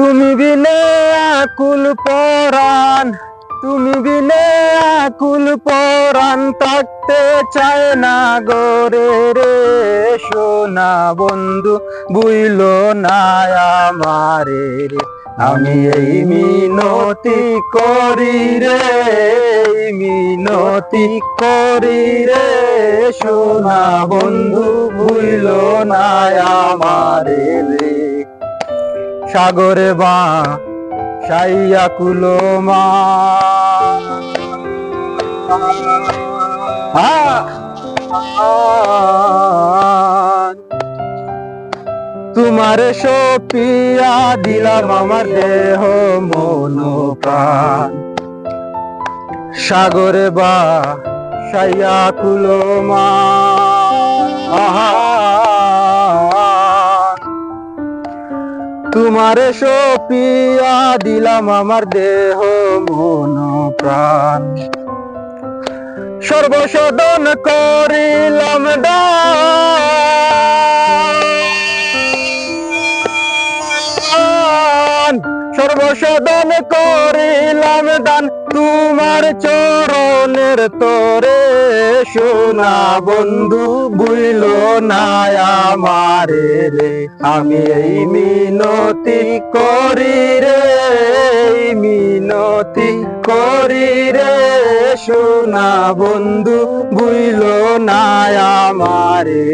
তুমি বিনে আকুল পরাণ, তুমি বিনে আকুল পরাণ থাকতে চায় না গরে রে। সোনা বন্ধু বুইলো না আমারে রে, আমি এই মিনতি করি রে, মিনতি করি রে। সোনা বন্ধু বুইলো না আমারে রে। সাগরে বা সাইয়া কুলো মা, তোমারে সপিয়া দিলাম আমার দেহ মন প্রাণ। সাগরে বা সাইয়া কুলো মা, তোমারে সপিয়া দিলাম আমার দেহ মন প্রাণ। সর্বসাধন করিলাম দান, সর্বসাধন করিলাম দান তোমার চরণের তরে। সোনা বন্ধু বুইলো না আমারে রে, আমি এই মিনতি করি রে, মিনতি করি রে। সোনা বন্ধু বুইলো না আমারে।